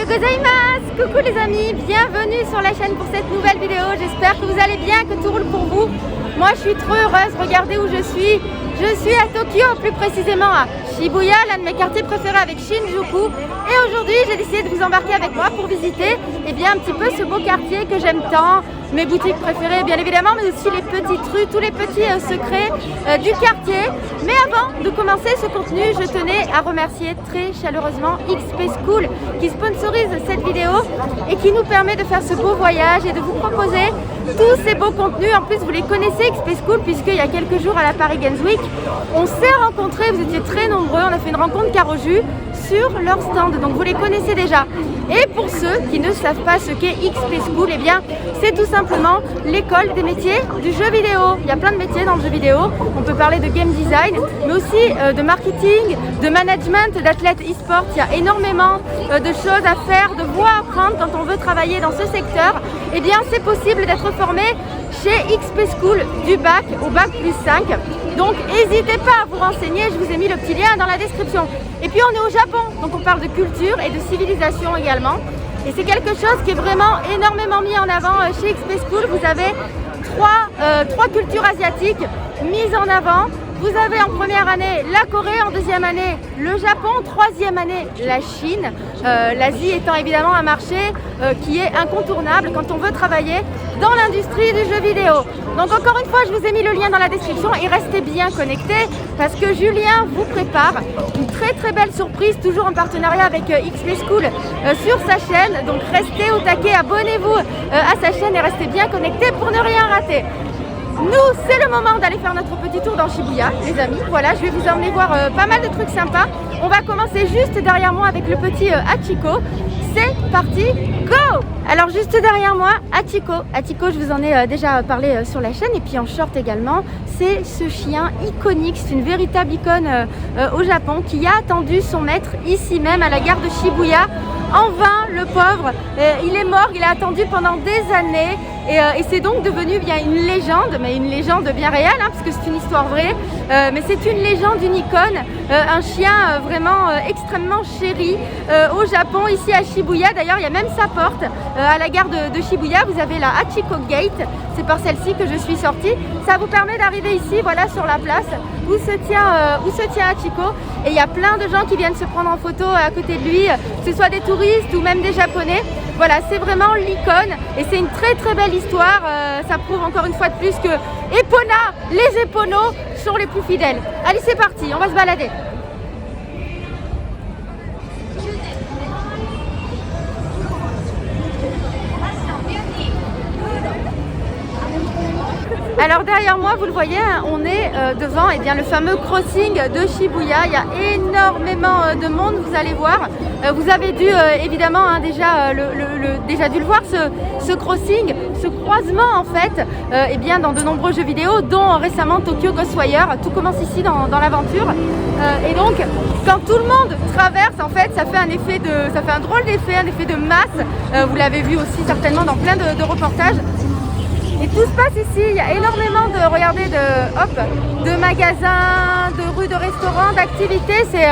Ohayou gozaimasu! Coucou les amis, bienvenue sur la chaîne pour cette nouvelle vidéo. J'espère que vous allez bien, que tout roule pour vous. Moi je suis trop heureuse, regardez où je suis. Je suis à Tokyo, plus précisément à Shibuya, l'un de mes quartiers préférés avec Shinjuku. Et aujourd'hui j'ai décidé de vous embarquer avec moi pour visiter un petit peu ce beau quartier que j'aime tant. Mes boutiques préférées bien évidemment, mais aussi les petites rues, tous les petits secrets du quartier. Mais avant de commencer ce contenu, je tenais à remercier très chaleureusement XP School qui sponsorise cette vidéo et qui nous permet de faire ce beau voyage et de vous proposer tous ces beaux contenus. En plus vous les connaissez XP School, puisqu'il y a quelques jours à la Paris Games Week, on s'est rencontrés, vous étiez très nombreux, on a fait une rencontre Caroju sur leur stand, donc vous les connaissez déjà. Et pour ceux qui ne savent pas ce qu'est XP School, c'est tout simplement l'école des métiers du jeu vidéo. Il y a plein de métiers dans le jeu vidéo, on peut parler de game design, mais aussi de marketing, de management, d'athlètes e-sport. Il y a énormément de choses à faire, de voies à prendre quand on veut travailler dans ce secteur. C'est possible d'être formé chez XP School du bac au bac plus 5. Donc n'hésitez pas à vous renseigner, je vous ai mis le petit lien dans la description. Et puis on est au Japon, donc on parle de culture et de civilisation également. Et c'est quelque chose qui est vraiment énormément mis en avant chez XP School. Vous avez trois cultures asiatiques mises en avant. Vous avez en première année la Corée, en deuxième année le Japon, troisième année la Chine. L'Asie étant évidemment un marché qui est incontournable quand on veut travailler dans l'industrie du jeu vidéo. Donc encore une fois, je vous ai mis le lien dans la description et restez bien connectés parce que Julien vous prépare une très belle surprise, toujours en partenariat avec XP School sur sa chaîne. Donc restez au taquet, abonnez-vous à sa chaîne et restez bien connectés pour ne rien rater. Nous, c'est le moment d'aller faire notre petit tour dans Shibuya, les amis. Voilà, je vais vous emmener voir pas mal de trucs sympas. On va commencer juste derrière moi avec le petit Hachiko. C'est parti, go! Alors juste derrière moi, Hachiko. Hachiko, je vous en ai déjà parlé sur la chaîne et puis en short également. C'est ce chien iconique, c'est une véritable icône au Japon qui a attendu son maître ici même à la gare de Shibuya. En vain, le pauvre, il est mort, il a attendu pendant des années et c'est donc devenu une légende, mais une légende bien réelle, parce que c'est une histoire vraie, mais c'est une légende, une icône, un chien vraiment extrêmement chéri au Japon, ici à Shibuya. D'ailleurs, il y a même sa porte à la gare de Shibuya, vous avez la Hachiko Gate, c'est par celle-ci que je suis sortie. Ça vous permet d'arriver ici, voilà, sur la place où se tient Hachiko, et il y a plein de gens qui viennent se prendre en photo à côté de lui, que ce soit des touristes ou même des japonais. Voilà, c'est vraiment l'icône et c'est une très belle histoire. Ça prouve encore une fois de plus que Epona, les Epponos sont les plus fidèles. Allez, c'est parti, on va se balader. Alors derrière moi, vous le voyez, on est devant le fameux crossing de Shibuya. Il y a énormément de monde, vous allez voir. Vous avez dû évidemment déjà dû le voir, ce crossing, ce croisement en fait, dans de nombreux jeux vidéo, dont récemment Tokyo Ghostwire. Tout commence ici dans l'aventure. Et donc, quand tout le monde traverse, en fait, ça fait un drôle d'effet, un effet de masse. Vous l'avez vu aussi certainement dans plein de reportages. Et tout se passe ici, il y a énormément de magasins, de rues, de restaurants, d'activités. C'est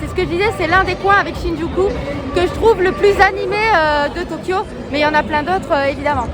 ce que je disais, c'est l'un des coins avec Shinjuku que je trouve le plus animé de Tokyo, mais il y en a plein d'autres évidemment.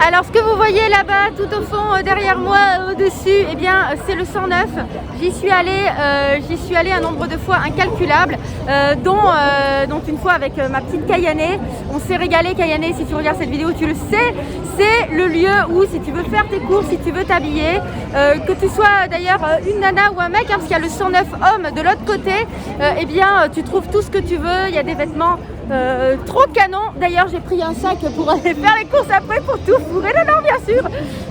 Alors ce que vous voyez là-bas tout au fond derrière moi au-dessus, c'est le 109. J'y suis allée un nombre de fois incalculable, dont une fois avec ma petite Kayane. On s'est régalé. Kayane, si tu regardes cette vidéo, tu le sais, c'est le lieu où si tu veux faire tes courses, si tu veux t'habiller, que tu sois d'ailleurs une nana ou un mec, parce qu'il y a le 109 hommes de l'autre côté, tu trouves tout ce que tu veux. Il y a des vêtements trop canon. D'ailleurs j'ai pris un sac pour aller faire les courses après pour tout fourrer dedans bien sûr.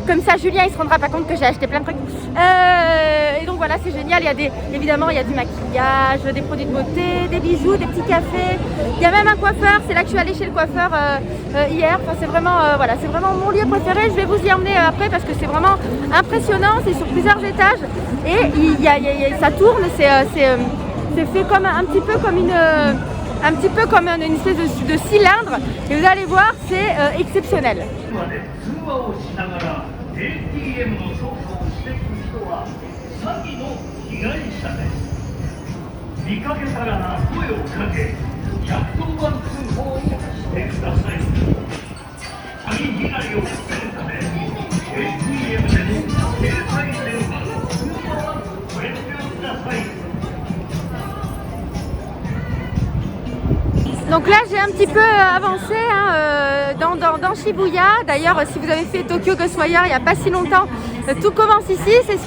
Comme ça Julien il se rendra pas compte que j'ai acheté plein de trucs. Et donc voilà, c'est génial. Évidemment il y a du maquillage, des produits de beauté, des bijoux, des petits cafés. Il y a même un coiffeur, c'est là que je suis allée chez le coiffeur hier. Enfin, c'est vraiment, voilà, c'est vraiment mon lieu préféré. Je vais vous y emmener après parce que c'est vraiment impressionnant. C'est sur plusieurs étages et ça tourne. C'est fait comme un petit peu comme une espèce de cylindre. Et vous allez voir, c'est exceptionnel. Donc là j'ai un petit peu avancé dans Shibuya. D'ailleurs si vous avez fait Tokyo Ghostwire il n'y a pas si longtemps, tout commence ici, c'est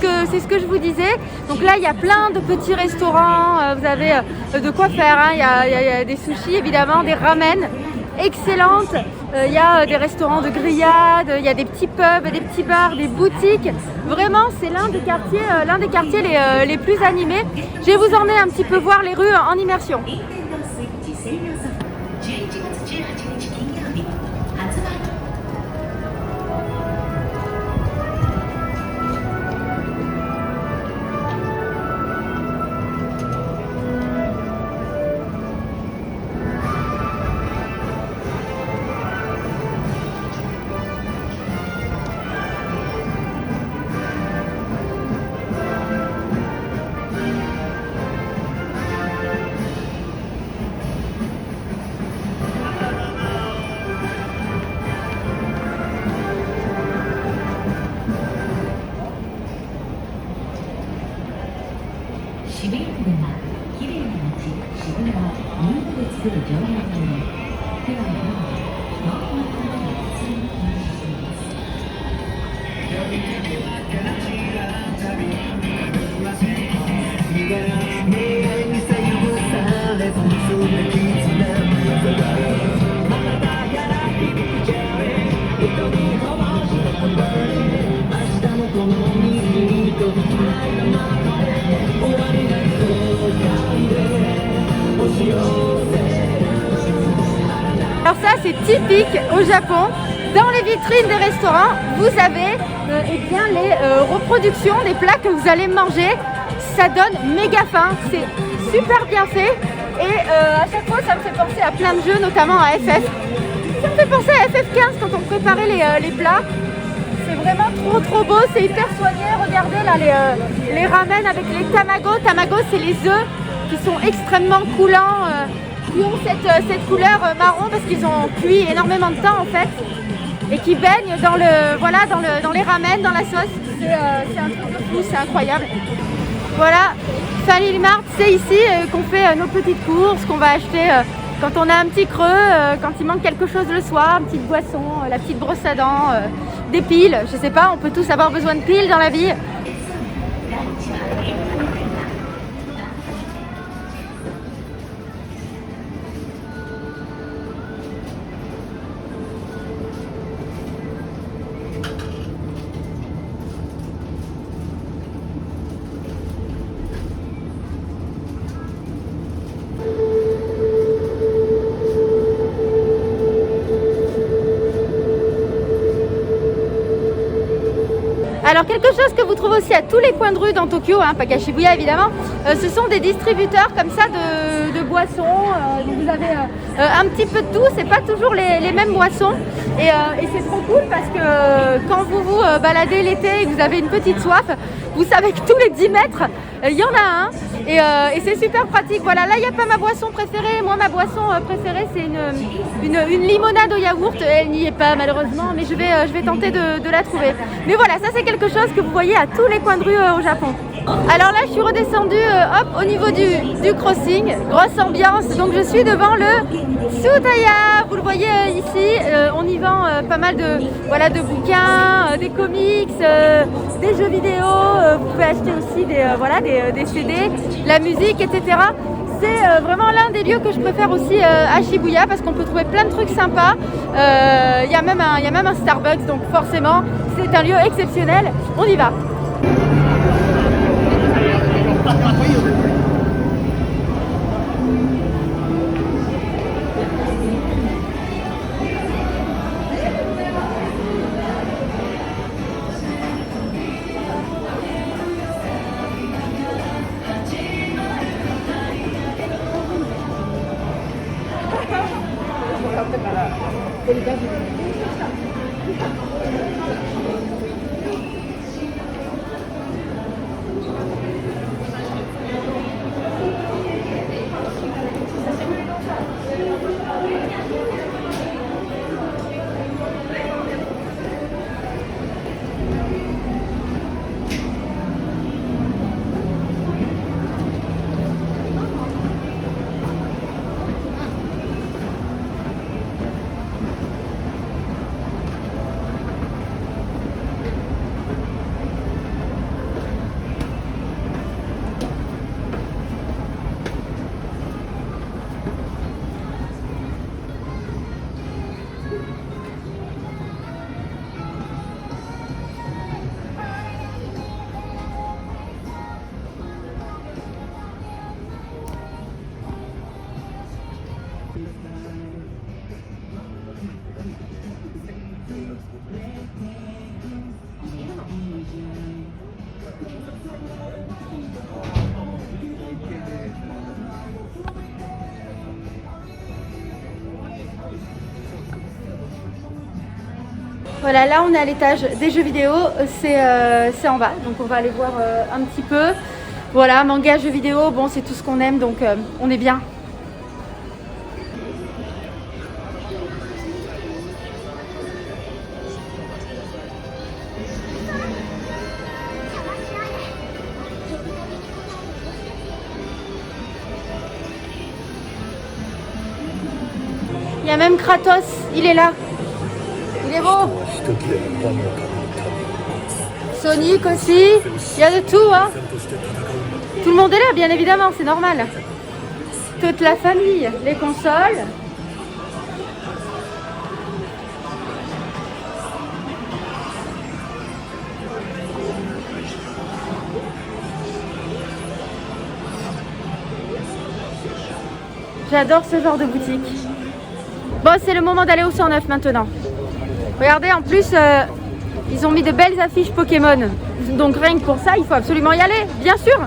ce que je vous disais. Donc là il y a plein de petits restaurants, vous avez de quoi faire, hein. Il y a des sushis évidemment, des ramen excellentes, il y a des restaurants de grillades, il y a des petits pubs, des petits bars, des boutiques. Vraiment c'est l'un des quartiers les plus animés. Je vais vous emmener un petit peu voir les rues en immersion. Alors ça c'est typique au Japon. Dans les vitrines des restaurants, vous avez les reproductions des plats que vous allez manger. Ça donne méga faim, c'est super bien fait. Et à chaque fois ça me fait penser à plein de jeux, notamment à FF. Ça me fait penser à FF15 quand on préparait les plats. C'est vraiment trop beau, c'est hyper soigné. Regardez là les ramen avec les tamago. Tamago c'est les œufs qui sont extrêmement coulants, qui ont cette couleur marron parce qu'ils ont cuit énormément de temps en fait. Et qui baignent dans les ramen, dans la sauce. C'est un truc de fou, c'est incroyable. Voilà, Family Mart, c'est ici qu'on fait nos petites courses, qu'on va acheter quand on a un petit creux, quand il manque quelque chose le soir, une petite boisson, la petite brosse à dents, des piles, je sais pas, on peut tous avoir besoin de piles dans la vie. Alors quelque chose que vous trouvez aussi à tous les coins de rue dans Tokyo, pas qu'à Shibuya évidemment, ce sont des distributeurs comme ça de boissons. Donc vous avez un petit peu de tout, c'est pas toujours les mêmes boissons. Et c'est trop cool parce que quand vous vous baladez l'été et que vous avez une petite soif, vous savez que tous les 10 mètres, il y en a un. Et c'est super pratique. Voilà, là il n'y a pas ma boisson préférée. Moi ma boisson préférée c'est une limonade au yaourt. Elle n'y est pas malheureusement, mais je vais tenter de la trouver. Mais voilà, ça c'est quelque chose que vous voyez à tous les coins de rue au Japon. Alors là je suis redescendue au niveau du crossing, grosse ambiance. Donc je suis devant le Tsutaya. Vous le voyez ici, on y vend pas mal de bouquins, des comics, des jeux vidéo. Vous pouvez acheter aussi des CD, la musique, etc. c'est vraiment l'un des lieux que je préfère aussi à Shibuya parce qu'on peut trouver plein de trucs sympas. Il y a même un Starbucks, donc forcément c'est un lieu exceptionnel. On y va. Voilà, là on est à l'étage des jeux vidéo, c'est en bas, donc on va aller voir un petit peu. Voilà, manga, jeux vidéo, bon c'est tout ce qu'on aime, donc on est bien. Il y a même Kratos, il est là. Il est beau. Sonic aussi, il y a de tout, hein. Tout le monde est là, bien évidemment, c'est normal. Toute la famille, les consoles. J'adore ce genre de boutique. Bon, c'est le moment d'aller au 109 maintenant. Regardez, en plus, ils ont mis de belles affiches Pokémon. Donc rien que pour ça, il faut absolument y aller, bien sûr.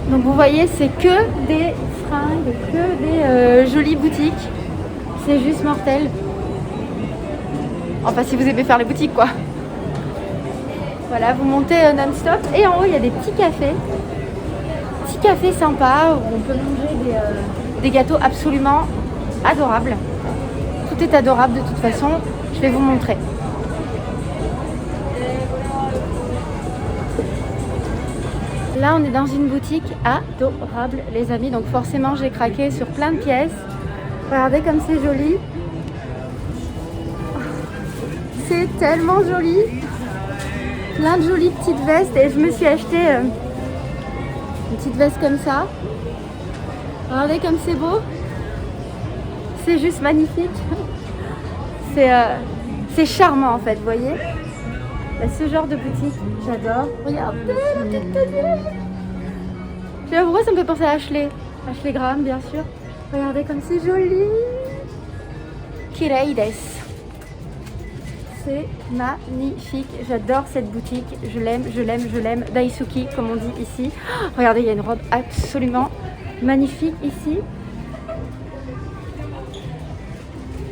Donc vous voyez, c'est que des fringues, que des jolies boutiques. C'est juste mortel. Enfin, si vous aimez faire les boutiques, quoi. Voilà, vous montez non-stop. Et en haut, il y a des petits cafés. Petits cafés sympas où on peut manger des gâteaux absolument adorables. Tout est adorable de toute façon. Je vais vous montrer. Là, on est dans une boutique adorable, les amis. Donc forcément, j'ai craqué sur plein de pièces. Regardez comme c'est joli. c'est tellement joli. Plein de jolies petites vestes et je me suis acheté une petite veste comme ça. Regardez comme c'est beau. C'est juste magnifique. C'est charmant en fait, vous voyez. Ce genre de boutique, j'adore. Regardez la petite tête. Je sais pas pourquoi ça me fait penser à Ashley. Ashley Graham, bien sûr. Regardez comme c'est joli. Kirei desu. C'est magnifique. J'adore cette boutique. Je l'aime, je l'aime, je l'aime. Daisuki, comme on dit ici. Oh, regardez, il y a une robe absolument magnifique ici.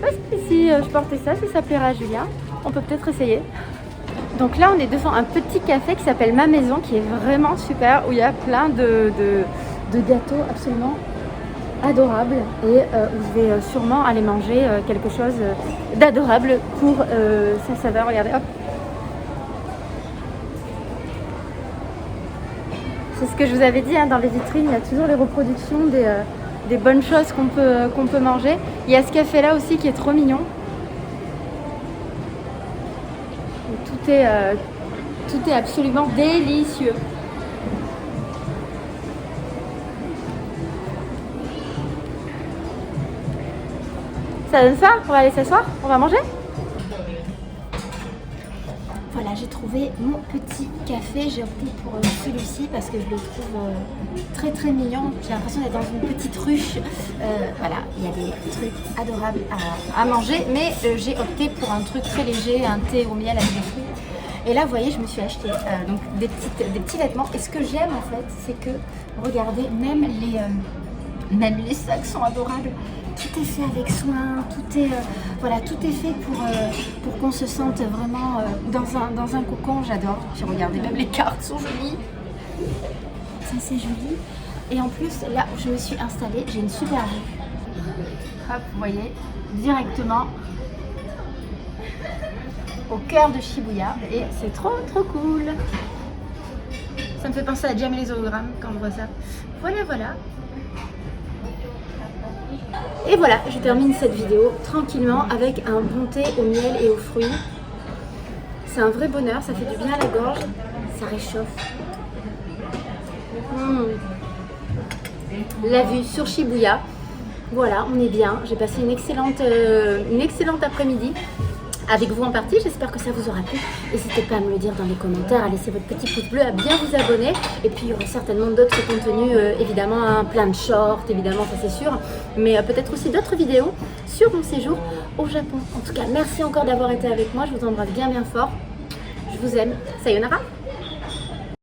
Parce que si je portais ça, ça plairait à Julien. On peut peut-être essayer. Donc là, on est devant un petit café qui s'appelle Ma Maison, qui est vraiment super, où il y a plein de gâteaux absolument adorables. Et où je vais sûrement aller manger quelque chose d'adorable pour sa saveur. Regardez, hop. C'est ce que je vous avais dit, hein, dans les vitrines, il y a toujours les reproductions des bonnes choses qu'on peut manger. Il y a ce café-là aussi qui est trop mignon. Tout est absolument délicieux. Ça donne ça? On va aller s'asseoir? On va manger? Voilà, j'ai trouvé mon petit café. J'ai opté pour celui-ci parce que je le trouve très très mignon. J'ai l'impression d'être dans une petite ruche. Voilà, il y a des trucs adorables à manger. Mais j'ai opté pour un truc très léger, un thé au miel avec des fruits. Et là, vous voyez, je me suis acheté donc des petits vêtements. Et ce que j'aime en fait, c'est que, regardez, même les sacs sont adorables. Tout est fait avec soin, voilà, tout est fait pour qu'on se sente vraiment dans un cocon. J'adore. Puis regardez, même les cartes sont jolies. Ça, c'est joli. Et en plus, là où je me suis installée, j'ai une super vue. Hop, vous voyez, directement au cœur de Shibuya et c'est trop cool. Ça me fait penser à Jamie les hologrammes quand je vois ça. Voilà. Et voilà, je termine cette vidéo tranquillement avec un bon thé au miel et aux fruits. C'est un vrai bonheur, ça fait du bien à la gorge, ça réchauffe. La vue sur Shibuya. Voilà, on est bien. J'ai passé une excellente après-midi avec vous en partie, j'espère que ça vous aura plu. N'hésitez pas à me le dire dans les commentaires, à laisser votre petit pouce bleu, à bien vous abonner. Et puis il y aura certainement d'autres contenus, évidemment, hein, plein de shorts, évidemment, ça c'est sûr. Mais peut-être aussi d'autres vidéos sur mon séjour au Japon. En tout cas, merci encore d'avoir été avec moi, je vous embrasse bien fort. Je vous aime. Sayonara!